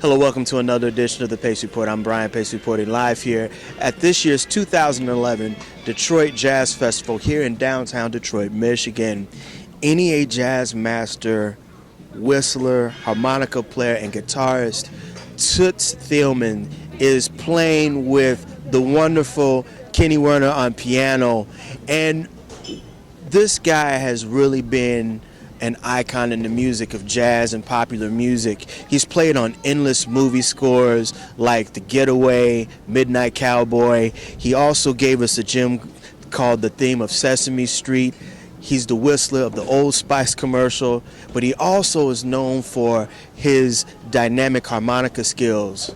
Hello, welcome to another edition of the Pace Report. I'm Brian Pace reporting live here at this year's 2011 Detroit Jazz Festival here in downtown Detroit, Michigan. A.k.a. Jazz Master, whistler, harmonica player, and guitarist Toots Thielemans is playing with the wonderful Kenny Werner on piano. And this guy has really been an icon in the music of jazz and popular music. He's played on endless movie scores like The Getaway, Midnight Cowboy. He also gave us a gem called The Theme of Sesame Street. He's the whistler of the Old Spice commercial, but he also is known for his dynamic harmonica skills.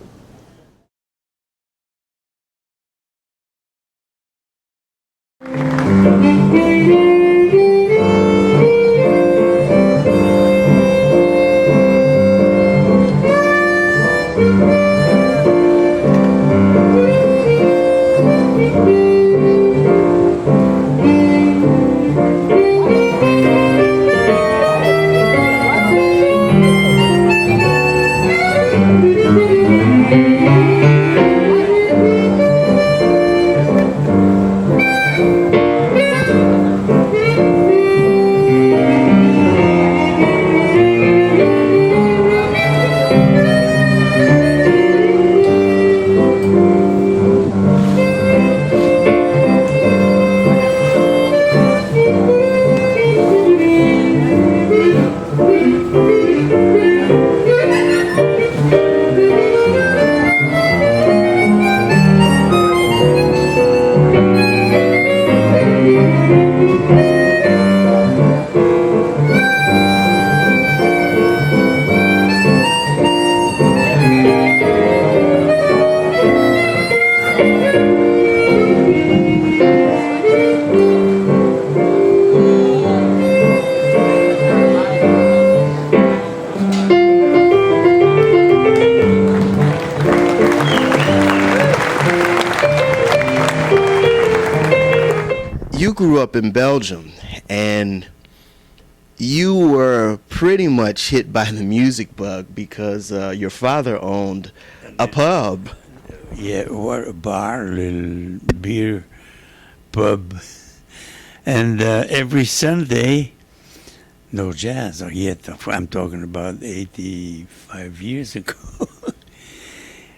You grew up in Belgium, and you were pretty much hit by the music bug because your father owned a pub. Yeah, what a bar, little beer pub. And every Sunday, no jazz, or yet, I'm talking about 85 years ago.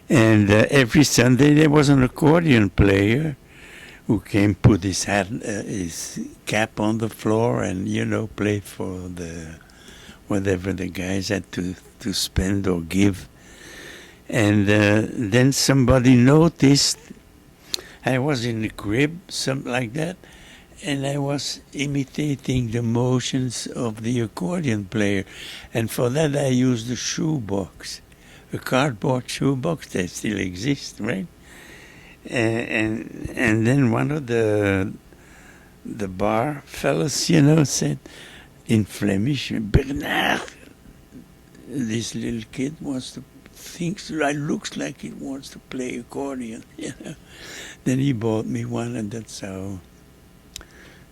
And every Sunday there was an accordion player who came, put his hat, his cap on the floor, and play for the whatever the guys had to spend or give. And then somebody noticed I was in the crib, something like that, and I was imitating the motions of the accordion player. And for that I used a shoebox, a cardboard shoebox. They still exist, right? And then one of the bar fellas, said in Flemish, Bernard, this little kid wants to thinks it looks like it wants to play accordion. Then he bought me one, and that's how it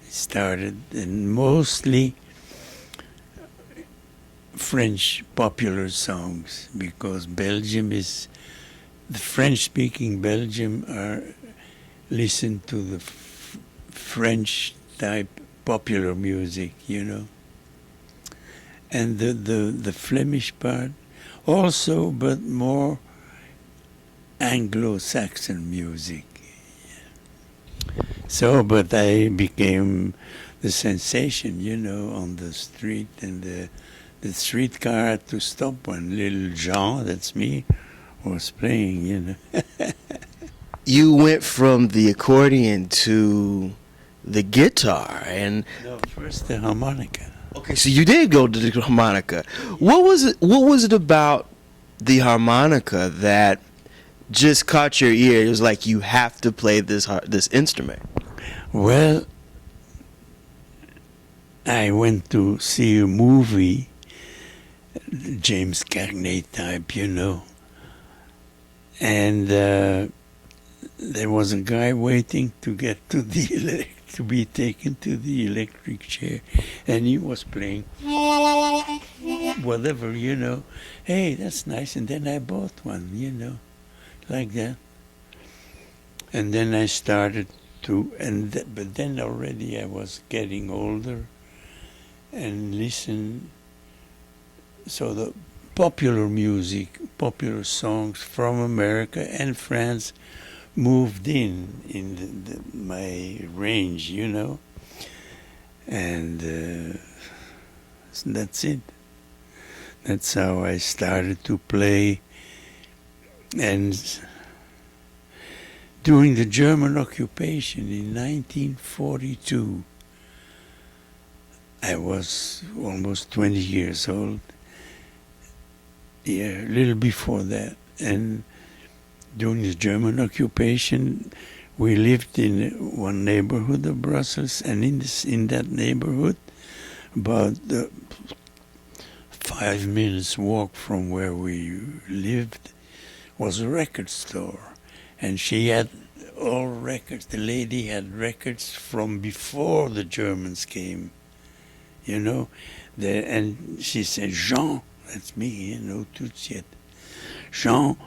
started. And mostly French popular songs, because the French-speaking Belgium are listen to the French type popular music, and the Flemish part also, but more Anglo-Saxon music. So, but I became the sensation, on the street, and the streetcar had to stop when little Jean, that's me, was playing, You went from the accordion to the guitar, and No, first the harmonica. okay, so you did go to the harmonica. What was it? What was it about the harmonica that just caught your ear? It was like, you have to play this instrument. Well, I went to see a movie, James Cagney type, and there was a guy waiting to get to to be taken to the electric chair, and he was playing. whatever, you know. Hey, that's nice. And then I bought one, you know, like that. And then I started to, but then already I was getting older and listen. So the popular music, popular songs from America and France moved in my range, you know. And that's it. That's how I started to play. And during the German occupation in 1942, I was almost 20 years old. Yeah, a little before that. And during the German occupation, we lived in one neighborhood of Brussels, and in that neighborhood, about 5 minutes walk from where we lived, was a record store. And she had all records. The lady had records from before the Germans came, you know. And she said, Jean, that's me, you know, Toots yet. Jean,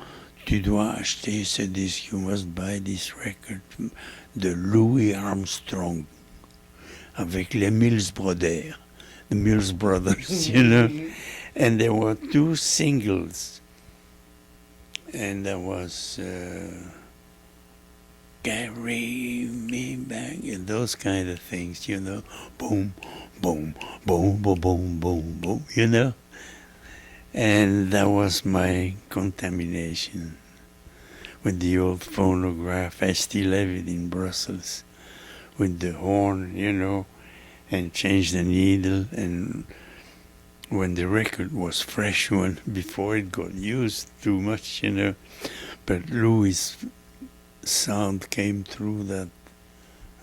tu dois acheter ce disque, you must buy this record de Louis Armstrong avec les Mills Brothers, the Mills Brothers, you know. And there were 2 singles. And there was Carry Me Back, and those kind of things, you know. Boom, boom, boom, boom, boom, boom, boom, you know. And that was my contamination with the old phonograph. I still have it in Brussels with the horn, you know, and change the needle. And when the record was fresh one, before it got used too much, you know. But Louis' sound came through that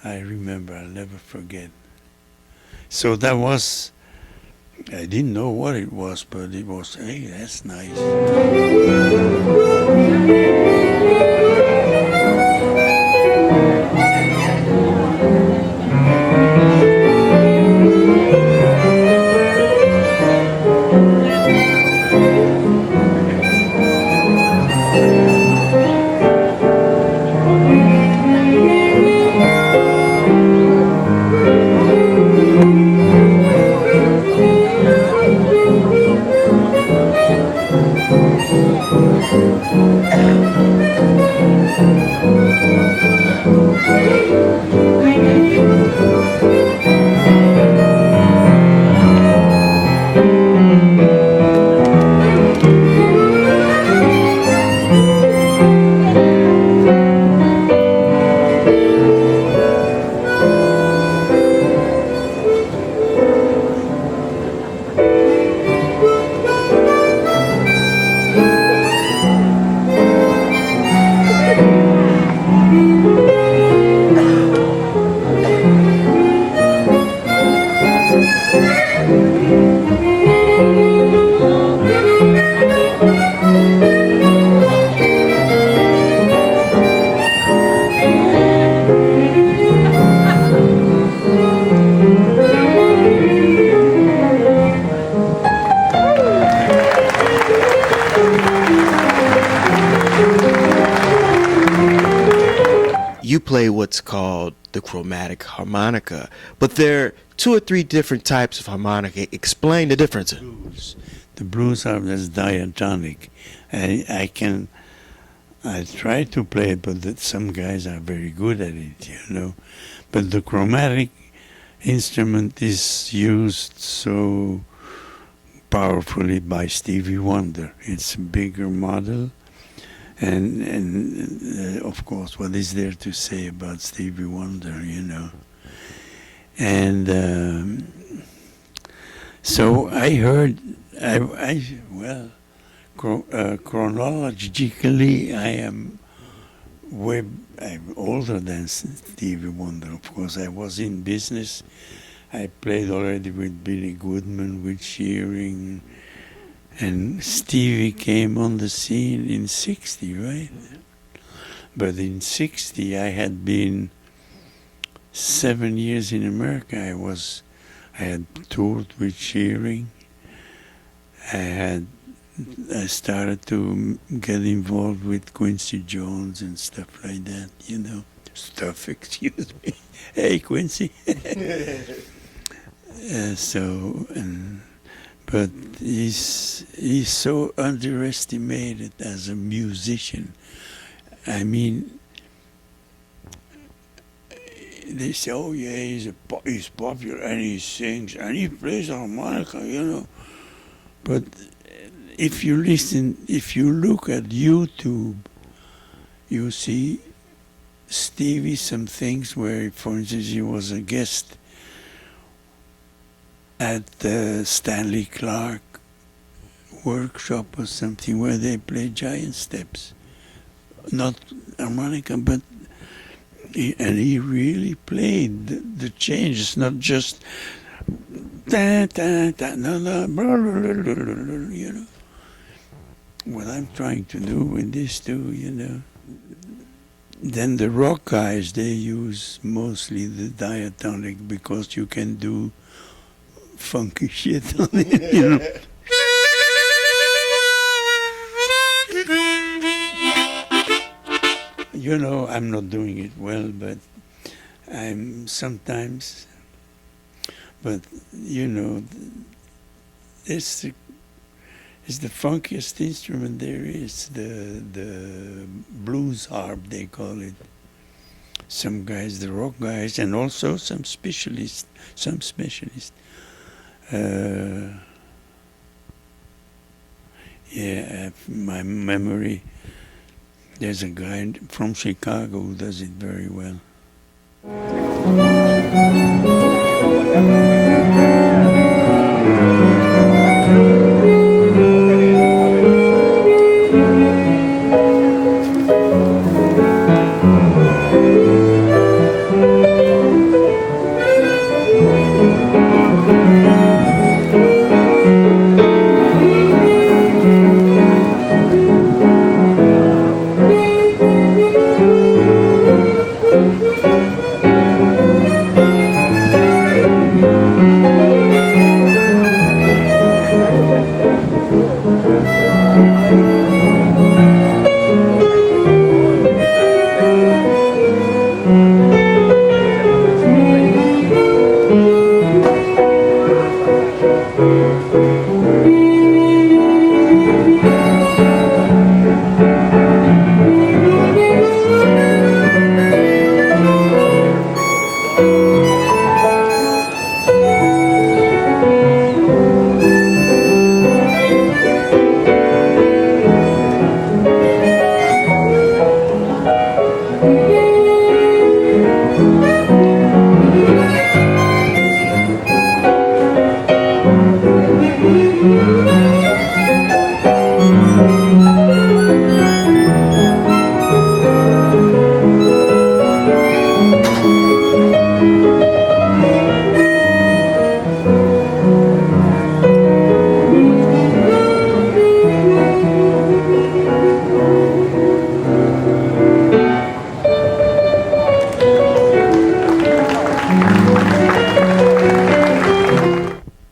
I remember, I'll never forget. So that was, I didn't know what it was, but it was, hey, that's nice. You play what's called the chromatic harmonica, but there are 2 or 3 different types of harmonica. Explain the difference. The blues are this diatonic. I try to play it, but some guys are very good at it, you know. But the chromatic instrument is used so powerfully by Stevie Wonder. It's a bigger model. And of course, what is there to say about Stevie Wonder, you know? And so I heard, chronologically, I'm older than Stevie Wonder. Of course, I was in business. I played already with Billy Goodman, with Shearing. And Stevie came on the scene in 60, right? But in 60, I had been 7 years in America. I had toured with Shearing, I started to get involved with Quincy Jones and stuff like that, you know. Stuff, excuse me. Hey, Quincy. But he's so underestimated as a musician. I mean, they say, oh yeah, he's popular and he sings and he plays harmonica, you know. But if you look at YouTube, you see Stevie some things where, for instance, he was a guest at the Stanley Clark workshop or something where they play giant steps. Not harmonica, but he really played the changes, not just da, da, da, no, no, blah, blah, blah, blah, you know. What I'm trying to do with this too, you know. Then the rock guys, they use mostly the diatonic because you can do funky shit on it, you know. You know, I'm not doing it well, but I'm sometimes. But you know, it's the funkiest instrument there is. The blues harp, they call it. Some guys, the rock guys, and also some specialists. My memory. There's a guy from Chicago who does it very well.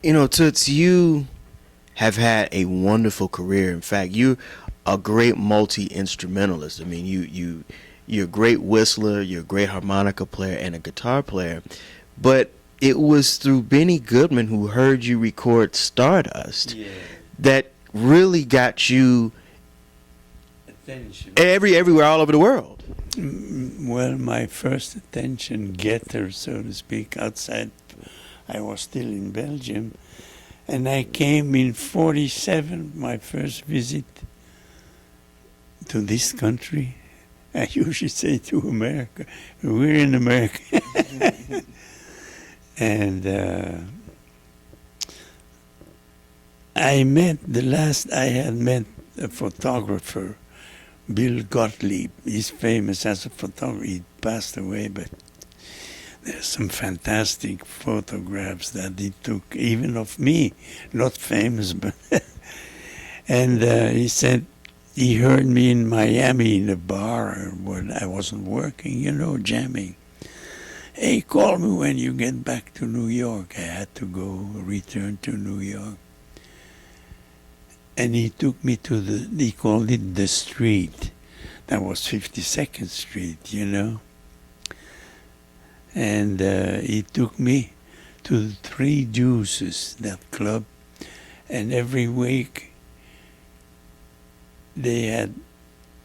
You know, Toots, you have had a wonderful career. In fact, you're a great multi-instrumentalist. I mean, you're a great whistler, you're a great harmonica player and a guitar player. But it was through Benny Goodman, who heard you record Stardust, that really got you Attention. everywhere all over the world. Well, my first attention getter, so to speak, outside, I was still in Belgium, and I came in 47, my first visit to this country. I usually say to America. We're in America. And I had met a photographer, Bill Gottlieb. He's famous as a photographer. He passed away, but there's some fantastic photographs that he took, even of me, not famous, but and he said he heard me in Miami in a bar when I wasn't working, you know, jamming. Hey, call me when you get back to New York. I had to return to New York. And he took me to he called it the street. That was 52nd Street, you know. And he took me to the Three Juices, that club. And every week they had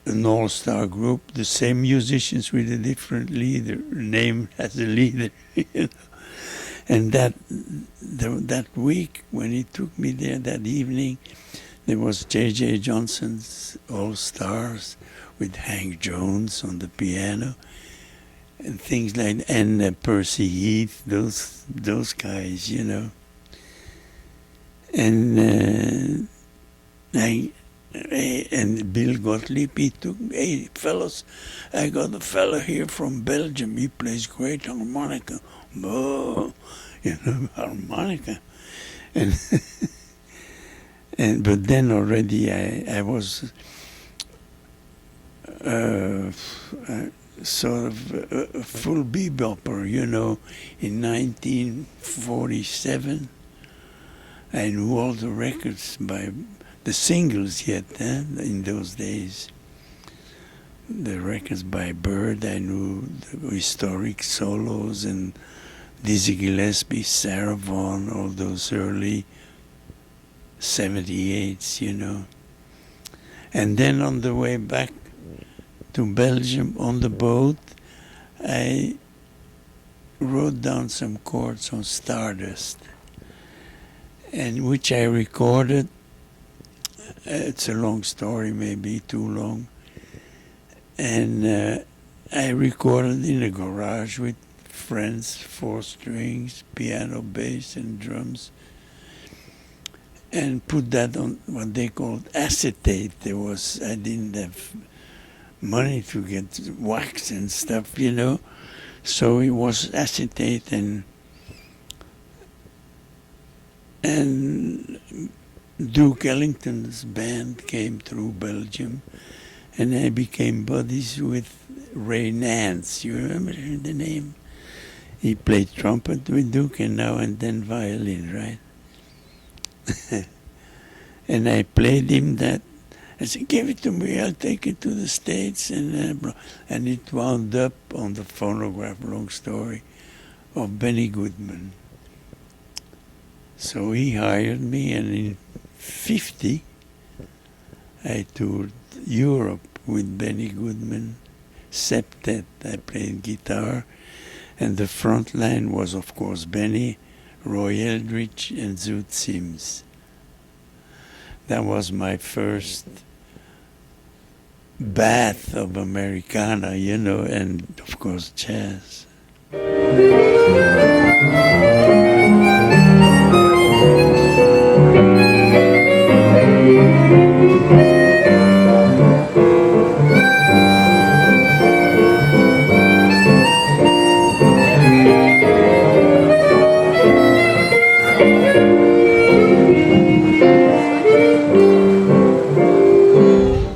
an all-star group, the same musicians with a different leader, name as a leader, you know. And that week, when he took me there that evening, there was J.J. Johnson's All-Stars with Hank Jones on the piano and things like that, and Percy Heath, those guys, you know. And and Bill Gottlieb, he took me, hey, fellas, I got a fella here from Belgium. He plays great harmonica. Oh, you know, harmonica. And but then already I was sort of a full bebopper, you know. In 1947, I knew all the records by the singles yet, in those days. The records by Bird, I knew the historic solos and Dizzy Gillespie, Sarah Vaughan, all those early 78s, you know. And then on the way back to Belgium on the boat, I wrote down some chords on Stardust, and which I recorded. It's a long story, maybe too long. And I recorded in a garage with friends, 4 strings, piano, bass, and drums, and put that on what they called acetate. I didn't have money to get wax and stuff, you know, so it was acetate, and Duke Ellington's band came through Belgium, and I became buddies with Ray Nance. You remember the name? He played trumpet with Duke, and now and then violin, right? And I played him that. I said, give it to me, I'll take it to the States. And it wound up on the phonograph, long story, of Benny Goodman. So he hired me, and in 50, I toured Europe with Benny Goodman, septet. I played guitar, and the front line was, of course, Benny, Roy Eldridge, and Zoot Sims. That was my first bath of Americana, you know, and of course jazz.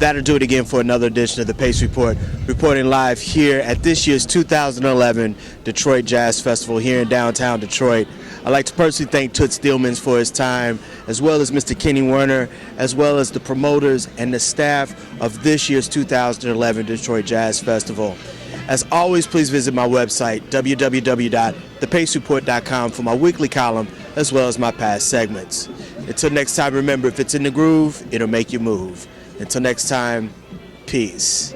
That'll do it again for another edition of the Pace Report, reporting live here at this year's 2011 Detroit Jazz Festival here in downtown Detroit. I'd like to personally thank Toots Thielemans for his time, as well as Mr. Kenny Werner, as well as the promoters and the staff of this year's 2011 Detroit Jazz Festival. As always, please visit my website, www.thepacereport.com, for my weekly column, as well as my past segments. Until next time, remember, if it's in the groove, it'll make you move. Until next time, peace.